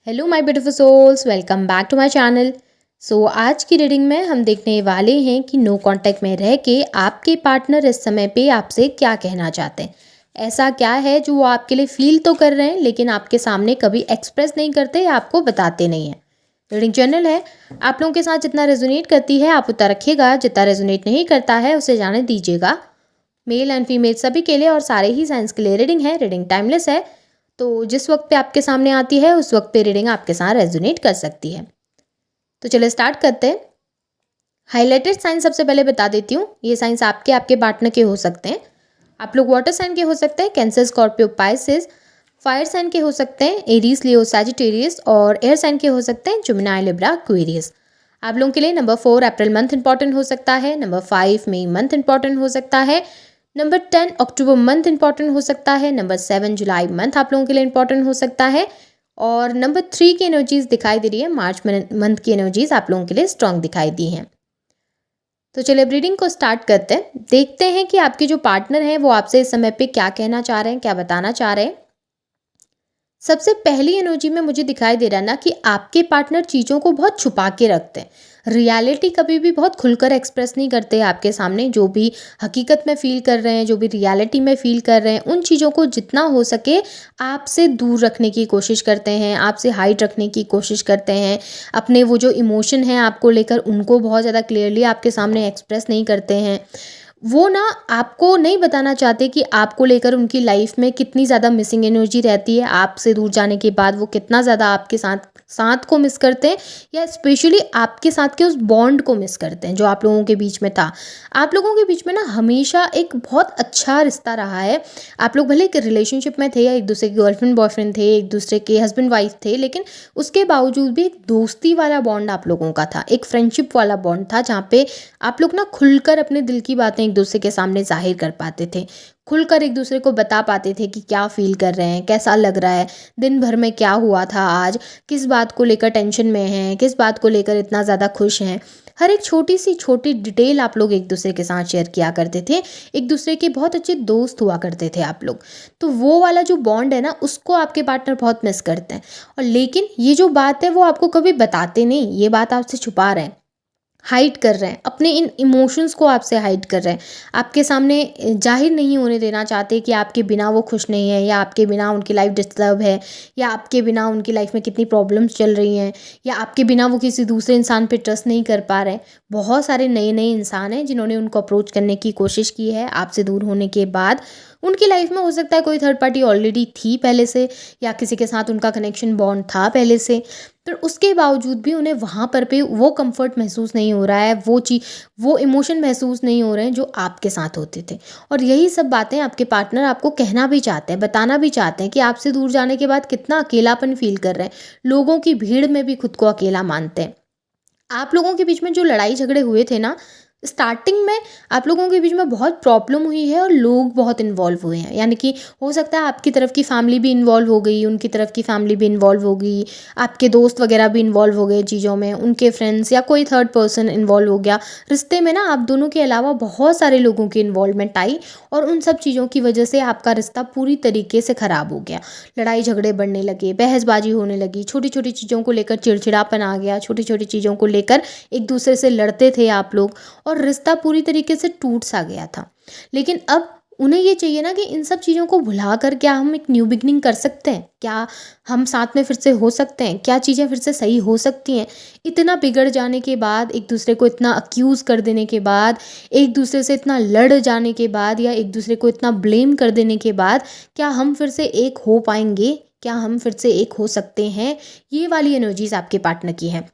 Hello my beautiful souls, welcome back to my channel. आज की reading में हम देखने वाले हैं कि नो कांटेक्ट में रह के आपके पार्टनर इस समय पे आपसे क्या कहना चाहते हैं। ऐसा क्या है जो वो आपके लिए फील तो कर रहे हैं लेकिन आपके सामने कभी एक्सप्रेस नहीं करते या आपको बताते नहीं हैं। रीडिंग जनरल है, आप लोगों के साथ जितना रेजोनेट करती है आप उतना रखिएगा, जितना रेजोनेट नहीं करता है उसे जाने दीजिएगा। मेल एंड फीमेल सभी के लिए और सारे ही साइंस के लिए रीडिंग है। रीडिंग टाइमलेस है, तो जिस वक्त पे आपके सामने आती है उस वक्त पे रीडिंग आपके साथ रेजोनेट कर सकती है। तो चलिए स्टार्ट करते हैं। हाईलाइटेड साइन सबसे पहले बता देती हूँ। ये साइंस आपके पार्टनर के हो सकते हैं। आप लोग वाटर साइन के हो सकते हैं, cancer, Scorpio, Pisces. Fire sign के हो सकते हैं, एरीज, लियो, सैजिटेरियस। और एयर साइन के हो सकते हैं, जेमिनी, लिब्रा, एक्वेरियस। आप लोगों के लिए नंबर 4 अप्रैल मंथ इंपॉर्टेंट हो सकता है। नंबर 5 मई मंथ इंपॉर्टेंट हो सकता है। नंबर 10 अक्टूबर मंथ इंपॉर्टेंट हो सकता है। नंबर 7 जुलाई मंथ आप लोगों के लिए इंपॉर्टेंट हो सकता है। और नंबर 3 की एनर्जीज दिखाई दे रही है, मार्च मंथ की एनर्जीज आप लोगों के लिए स्ट्रांग दिखाई दी हैं। तो चलिए रीडिंग को स्टार्ट करते हैं। देखते हैं कि आपके जो पार्टनर हैं वो आपसे इस समय पे क्या कहना चाह रहे हैं, क्या बताना चाह रहे हैं। सबसे पहली एनर्जी में मुझे दिखाई दे रहा है ना कि आपके पार्टनर चीज़ों को बहुत छुपा के रखते हैं। रियलिटी कभी भी बहुत खुलकर एक्सप्रेस नहीं करते आपके सामने। जो भी हकीकत में फील कर रहे हैं, जो भी रियलिटी में फील कर रहे हैं, उन चीज़ों को जितना हो सके आपसे दूर रखने की कोशिश करते हैं, आपसे हाइड रखने की कोशिश करते हैं। अपने वो जो इमोशन हैं आपको लेकर उनको बहुत ज़्यादा क्लियरली आपके सामने एक्सप्रेस नहीं करते हैं। वो ना आपको नहीं बताना चाहते कि आपको लेकर उनकी लाइफ में कितनी ज़्यादा मिसिंग एनर्जी रहती है। आपसे दूर जाने के बाद वो कितना ज़्यादा आपके साथ साथ को मिस करते हैं, या स्पेशली आपके साथ के उस बॉन्ड को मिस करते हैं जो आप लोगों के बीच में था। आप लोगों के बीच में ना हमेशा एक बहुत अच्छा रिश्ता रहा है। आप लोग भले एक रिलेशनशिप में थे या एक दूसरे के गर्लफ्रेंड बॉयफ्रेंड थे, एक दूसरे के हस्बैंड वाइफ थे, लेकिन उसके बावजूद भी एक दोस्ती वाला बॉन्ड आप लोगों का था, एक फ्रेंडशिप वाला बॉन्ड था, जहाँ पे आप लोग ना खुलकर अपने दिल की बातें एक दूसरे के सामने जाहिर कर पाते थे। खुलकर एक दूसरे को बता पाते थे कि क्या फील कर रहे हैं, कैसा लग रहा है, दिन भर में क्या हुआ था आज, किस बात को लेकर टेंशन में हैं, किस बात को लेकर इतना ज़्यादा खुश हैं। हर एक छोटी सी छोटी डिटेल आप लोग एक दूसरे के साथ शेयर किया करते थे। एक दूसरे के बहुत अच्छे दोस्त हुआ करते थे आप लोग। तो वो वाला जो बॉन्ड है ना, उसको आपके पार्टनर बहुत मिस करते हैं। और लेकिन ये जो बात है वो आपको कभी बताते नहीं, ये बात आपसे छुपा रहे हैं, हाइड कर रहे हैं, अपने इन इमोशंस को आपसे हाइड कर रहे हैं। आपके सामने जाहिर नहीं होने देना चाहते कि आपके बिना वो खुश नहीं है, या आपके बिना उनकी लाइफ डिस्टर्ब है, या आपके बिना उनकी लाइफ में कितनी प्रॉब्लम्स चल रही हैं, या आपके बिना वो किसी दूसरे इंसान पे ट्रस्ट नहीं कर पा रहे हैं। बहुत सारे नए नए इंसान हैं जिन्होंने उनको अप्रोच करने की कोशिश की है आपसे दूर होने के बाद। उनकी लाइफ में हो सकता है कोई थर्ड पार्टी ऑलरेडी थी पहले से, या किसी के साथ उनका कनेक्शन बॉन्ड था पहले से, पर उसके बावजूद भी उन्हें वहाँ पर पे वो कंफर्ट महसूस नहीं हो रहा है, वो इमोशन महसूस नहीं हो रहे हैं जो आपके साथ होते थे। और यही सब बातें आपके पार्टनर आपको कहना भी चाहते हैं, बताना भी चाहते हैं कि आपसे दूर जाने के बाद कितना अकेलापन फील कर रहे हैं। लोगों की भीड़ में भी खुद को अकेला मानते हैं। आप लोगों के बीच में जो लड़ाई झगड़े हुए थे ना, स्टार्टिंग में आप लोगों के बीच में बहुत प्रॉब्लम हुई है और लोग बहुत इन्वॉल्व हुए हैं। यानी कि हो सकता है आपकी तरफ की फैमिली भी इन्वॉल्व हो गई, उनकी तरफ की फैमिली भी इन्वॉल्व हो गई, आपके दोस्त वगैरह भी इन्वॉल्व हो गए चीज़ों में, उनके फ्रेंड्स या कोई थर्ड पर्सन इन्वॉल्व हो गया रिश्ते में ना। आप दोनों के अलावा बहुत सारे लोगों की इन्वॉल्वमेंट आई, और उन सब चीज़ों की वजह से आपका रिश्ता पूरी तरीके से ख़राब हो गया। लड़ाई झगड़े बढ़ने लगे, बहसबाजी होने लगी, छोटी छोटी चीज़ों को लेकर चिड़चिड़ापन आ गया, छोटी छोटी चीज़ों को लेकर एक दूसरे से लड़ते थे आप लोग, और रिश्ता पूरी तरीके से टूट सा गया था। लेकिन अब उन्हें ये चाहिए ना कि इन सब चीज़ों को भुला कर क्या हम एक न्यू बिगनिंग कर सकते हैं, क्या हम साथ में फिर से हो सकते हैं, क्या चीज़ें फिर से सही हो सकती हैं। इतना बिगड़ जाने के बाद, एक दूसरे को इतना अक्यूज़ कर देने के बाद, एक दूसरे से इतना लड़ जाने के बाद, या एक दूसरे को इतना ब्लेम कर देने के बाद, क्या हम फिर से एक हो पाएंगे, क्या हम फिर से एक हो सकते हैं। ये वाली एनर्जीज आपके पार्टनर की हैं।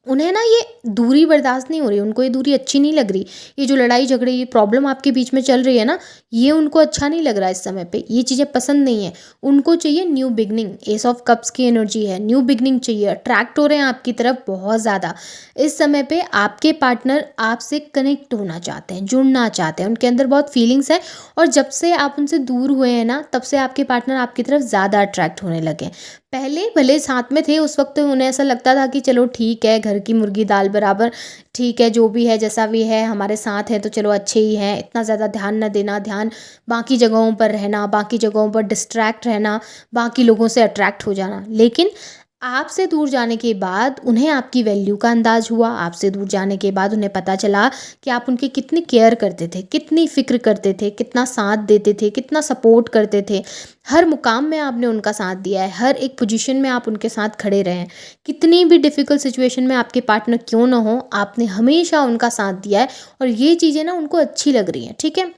उन्हें ना ये दूरी बर्दाश्त नहीं हो रही, उनको ये दूरी अच्छी नहीं लग रही। ये जो लड़ाई झगड़े, ये प्रॉब्लम आपके बीच में चल रही है ना, ये उनको अच्छा नहीं लग रहा है इस समय पे। ये चीज़ें पसंद नहीं है। उनको चाहिए new beginning. S of cups की एनर्जी है, न्यू बिगनिंग चाहिए। अट्रैक्ट हो रहे हैं आपकी तरफ बहुत ज़्यादा। इस समय पे आपके पार्टनर आपसे कनेक्ट होना चाहते हैं, जुड़ना चाहते हैं, उनके अंदर बहुत फीलिंग्स है। और जब से आप उनसे दूर हुए हैं ना, तब से आपके पार्टनर आपकी तरफ ज़्यादा अट्रैक्ट होने लगे। पहले भले साथ में थे, उस वक्त उन्हें ऐसा लगता था कि चलो ठीक है, घर की मुर्गी दाल बराबर, ठीक है, जो भी है जैसा भी है हमारे साथ है तो चलो अच्छे ही हैं, इतना ज़्यादा ध्यान न देना, ध्यान बाकी जगहों पर रहना, बाकी जगहों पर डिस्ट्रैक्ट रहना, बाकी लोगों से अट्रैक्ट हो जाना। लेकिन आपसे दूर जाने के बाद उन्हें आपकी वैल्यू का अंदाज़ हुआ, आपसे दूर जाने के बाद उन्हें पता चला कि आप उनकी कितनी केयर करते थे, कितनी फ़िक्र करते थे, कितना साथ देते थे, कितना सपोर्ट करते थे। हर मुकाम में आपने उनका साथ दिया है, हर एक पोजीशन में आप उनके साथ खड़े रहे हैं। कितनी भी डिफ़िकल्ट सिचुएशन में आपके पार्टनर क्यों ना हो, आपने हमेशा उनका साथ दिया है और ये चीज़ें ना उनको अच्छी लग रही हैं, ठीक है?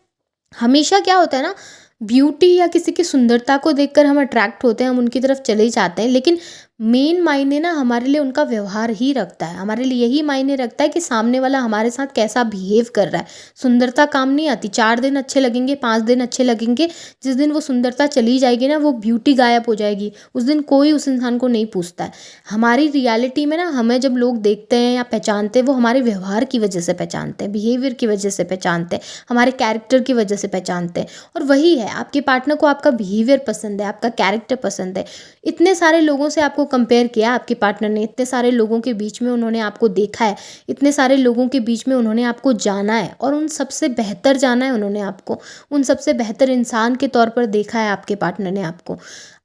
हमेशा क्या होता है ना, ब्यूटी या किसी की सुंदरता को देखकर हम अट्रैक्ट होते हैं, हम उनकी तरफ चले जाते हैं, लेकिन मेन मायने ना हमारे लिए उनका व्यवहार ही रखता है। हमारे लिए यही मायने रखता है कि सामने वाला हमारे साथ कैसा बिहेव कर रहा है। सुंदरता काम नहीं आती, 4 दिन अच्छे लगेंगे, 5 दिन अच्छे लगेंगे, जिस दिन वो सुंदरता चली जाएगी ना, वो ब्यूटी गायब हो जाएगी, उस दिन कोई उस इंसान को नहीं पूछता है। हमारी रियलिटी में ना हमें जब लोग देखते हैं या पहचानते हैं, वो हमारे व्यवहार की वजह से पहचानते हैं, बिहेवियर की वजह से पहचानते हैं, हमारे कैरेक्टर की वजह से पहचानते हैं। और वही है, आपके पार्टनर को आपका बिहेवियर पसंद है, आपका कैरेक्टर पसंद है। इतने सारे लोगों से आपको कंपेयर किया आपके पार्टनर ने, इतने सारे लोगों के बीच में उन्होंने आपको देखा है, इतने सारे लोगों के बीच में उन्होंने आपको जाना है और उन सबसे बेहतर जाना है उन्होंने आपको, उन सबसे बेहतर इंसान के तौर पर देखा है आपके पार्टनर ने आपको।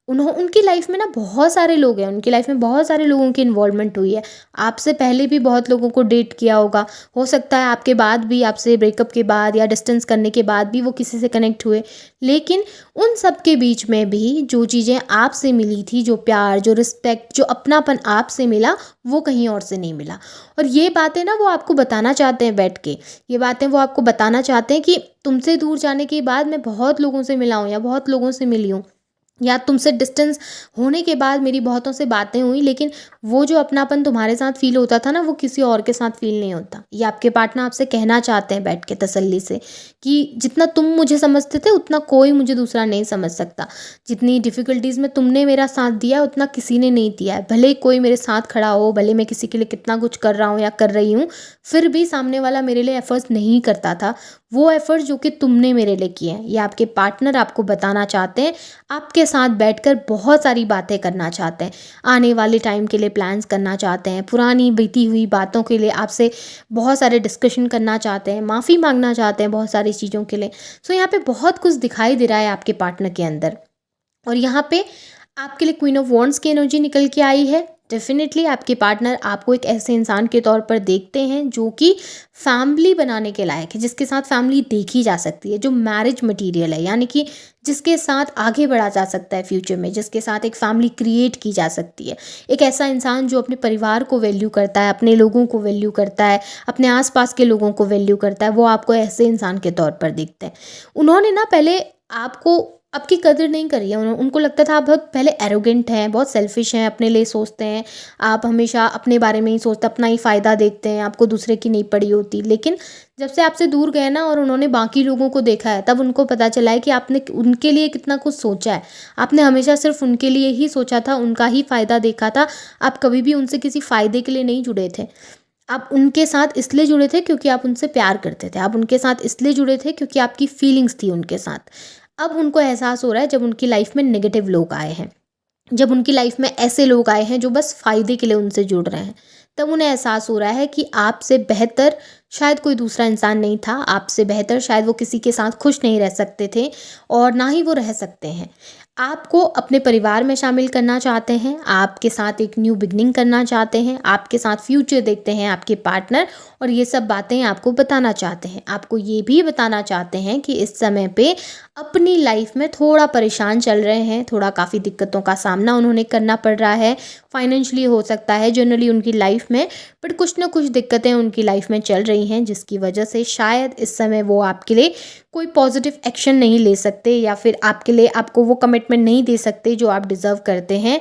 उनकी लाइफ में ना बहुत सारे लोग हैं, उनकी लाइफ में बहुत सारे लोगों की इन्वॉल्वमेंट हुई है। आपसे पहले भी बहुत लोगों को डेट किया होगा, हो सकता है आपके बाद भी, आपसे ब्रेकअप के बाद या डिस्टेंस करने के बाद भी वो किसी से कनेक्ट हुए, लेकिन उन सब के बीच में भी जो चीज़ें आपसे मिली थी, जो प्यार, जो रिस्पेक्ट, जो अपनापन आपसे मिला, वो कहीं और से नहीं मिला। और ये बातें ना वो आपको बताना चाहते हैं बैठ के, ये बातें वो आपको बताना चाहते हैं कि तुमसे दूर जाने के बाद मैं बहुत लोगों से मिला हूँ या बहुत लोगों से मिली हूँ, या तुमसे डिस्टेंस होने के बाद मेरी बहुतों से बातें हुई, लेकिन वो जो अपनापन तुम्हारे साथ फ़ील होता था ना, वो किसी और के साथ फ़ील नहीं होता। ये आपके पार्टनर आपसे कहना चाहते हैं बैठ के तसल्ली से कि जितना तुम मुझे समझते थे उतना कोई मुझे दूसरा नहीं समझ सकता। जितनी डिफ़िकल्टीज़ में तुमने मेरा साथ दिया उतना किसी ने नहीं दिया है। भले ही कोई मेरे साथ खड़ा हो, भले मैं किसी के लिए कितना कुछ कर रहा हूँ या कर रही हूँ, फिर भी सामने वाला मेरे लिए एफ़र्ट्स नहीं करता था, वो एफ़र्ट्स जो कि तुमने मेरे लिए किए हैं। ये आपके पार्टनर आपको बताना चाहते हैं, आपके साथ बैठकर बहुत सारी बातें करना चाहते हैं, आने वाले टाइम के लिए प्लान्स करना चाहते हैं, पुरानी बीती हुई बातों के लिए आपसे बहुत सारे डिस्कशन करना चाहते हैं, माफ़ी मांगना चाहते हैं बहुत सारी चीज़ों के लिए। सो यहाँ पे बहुत कुछ दिखाई दे रहा है आपके पार्टनर के अंदर। और यहाँ पे आपके लिए क्वीन ऑफ वॉन्ड्स की एनर्जी निकल के आई है। डेफिनेटली आपके पार्टनर आपको एक ऐसे इंसान के तौर पर देखते हैं जो कि फैमिली बनाने के लायक है, जिसके साथ फैमिली देखी जा सकती है, जो मैरिज मटेरियल है, यानी कि जिसके साथ आगे बढ़ा जा सकता है फ्यूचर में, जिसके साथ एक फैमिली क्रिएट की जा सकती है। एक ऐसा इंसान जो अपने परिवार को वैल्यू करता है, अपने लोगों को वैल्यू करता है, अपने आसपास के लोगों को वैल्यू करता है, वो आपको ऐसे इंसान के तौर पर देखते हैं। उन्होंने ना पहले आपको आपकी कदर नहीं करी है, उनको लगता था आप बहुत पहले एरोगेंट हैं, बहुत सेल्फिश हैं, अपने लिए सोचते हैं, आप हमेशा अपने बारे में ही सोचते, अपना ही फ़ायदा देखते हैं, आपको दूसरे की नहीं पड़ी होती। लेकिन जब से आपसे दूर गए ना और उन्होंने बाकी लोगों को देखा है, तब उनको पता चला है कि आपने उनके लिए कितना कुछ सोचा है। आपने हमेशा सिर्फ उनके लिए ही सोचा था, उनका ही फ़ायदा देखा था, आप कभी भी उनसे किसी फ़ायदे के लिए नहीं जुड़े थे। आप उनके साथ इसलिए जुड़े थे क्योंकि आप उनसे प्यार करते थे, आप उनके साथ इसलिए जुड़े थे क्योंकि आपकी फीलिंग्स थी उनके साथ। अब उनको एहसास हो रहा है जब उनकी लाइफ में नेगेटिव लोग आए हैं, जब उनकी लाइफ में ऐसे लोग आए हैं जो बस फ़ायदे के लिए उनसे जुड़ रहे हैं, तब उन्हें एहसास हो रहा है कि आपसे बेहतर शायद कोई दूसरा इंसान नहीं था, आपसे बेहतर शायद वो किसी के साथ खुश नहीं रह सकते थे और ना ही वो रह सकते हैं। आपको अपने परिवार में शामिल करना चाहते हैं, आपके साथ एक न्यू बिगनिंग करना चाहते हैं, आपके साथ फ्यूचर देखते हैं आपके पार्टनर, और ये सब बातें आपको बताना चाहते हैं। आपको ये भी बताना चाहते हैं कि इस समय पे अपनी लाइफ में थोड़ा परेशान चल रहे हैं, थोड़ा काफ़ी दिक्कतों का सामना उन्होंने करना पड़ रहा है, फाइनेंशियली हो सकता है, जनरली उनकी लाइफ में, बट कुछ ना कुछ दिक्कतें उनकी लाइफ में चल रही हैं, जिसकी वजह से शायद इस समय वो आपके लिए कोई पॉजिटिव एक्शन नहीं ले सकते या फिर आपके लिए आपको वो कमिटमेंट नहीं दे सकते जो आप डिज़र्व करते हैं।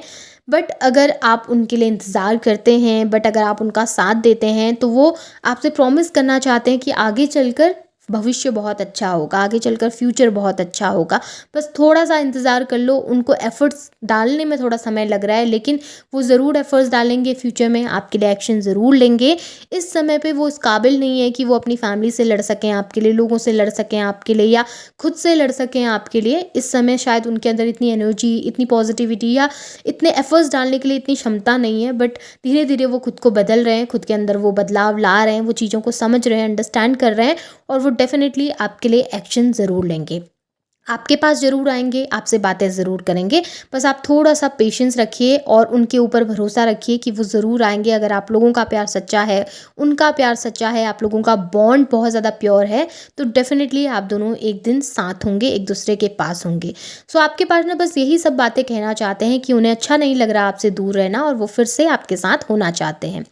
बट अगर आप उनके लिए इंतज़ार करते हैं, बट अगर आप उनका साथ देते हैं, तो वो आपसे प्रॉमिस करना चाहते हैं कि आगे चलकर भविष्य बहुत अच्छा होगा, आगे चलकर फ्यूचर बहुत अच्छा होगा। बस थोड़ा-सा इंतज़ार कर लो, उनको एफ़र्ट्स डालने में थोड़ा समय लग रहा है, लेकिन वो ज़रूर एफ़र्ट्स डालेंगे फ्यूचर में, आपके लिए एक्शन ज़रूर लेंगे। इस समय पे वो इस काबिल नहीं है कि वो अपनी फैमिली से लड़ सकें आपके लिए, लोगों से लड़ सकें आपके लिए या खुद से लड़ सकें आपके लिए। इस समय शायद उनके अंदर इतनी एनर्जी, इतनी पॉजिटिविटी या इतने एफ़र्ट्स डालने के लिए इतनी क्षमता नहीं है, बट धीरे-धीरे वो खुद को बदल रहे हैं, खुद के अंदर वो बदलाव ला रहे हैं, वो चीज़ों को समझ रहे हैं, अंडरस्टैंड कर रहे हैं और वो डेफ़िनेटली आपके लिए एक्शन ज़रूर लेंगे। आपके पास ज़रूर आएँगे, आपसे बातें ज़रूर करेंगे। बस आप थोड़ा-सा पेशेंस रखिए और उनके ऊपर भरोसा रखिए कि वो ज़रूर आएँगे। अगर आप लोगों का प्यार सच्चा है, उनका प्यार सच्चा है, आप लोगों का बॉन्ड बहुत ज़्यादा प्योर है, तो डेफ़िनिटली आप दोनों एक दिन साथ होंगे, एक-दूसरे के पास होंगे। सो आपके पार्टनर बस यही सब बातें कहना चाहते हैं कि उन्हें अच्छा नहीं लग रहा आपसे दूर रहना और वो फिर से आपके साथ होना चाहते हैं।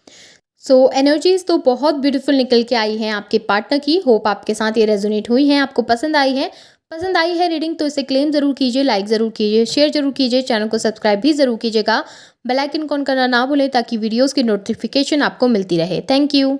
सो एनर्जीज़ तो बहुत ब्यूटीफुल निकल के आई हैं आपके पार्टनर की। होप आपके साथ ये रेजोनेट हुई हैं, आपको पसंद आई है रीडिंग तो इसे क्लेम ज़रूर कीजिए, लाइक ज़रूर कीजिए, शेयर ज़रूर कीजिए, चैनल को सब्सक्राइब भी ज़रूर कीजिएगा। बेल आइकन ऑन करना ना भूलें ताकि वीडियोज़ की नोटिफिकेशन आपको मिलती रहे। Thank you.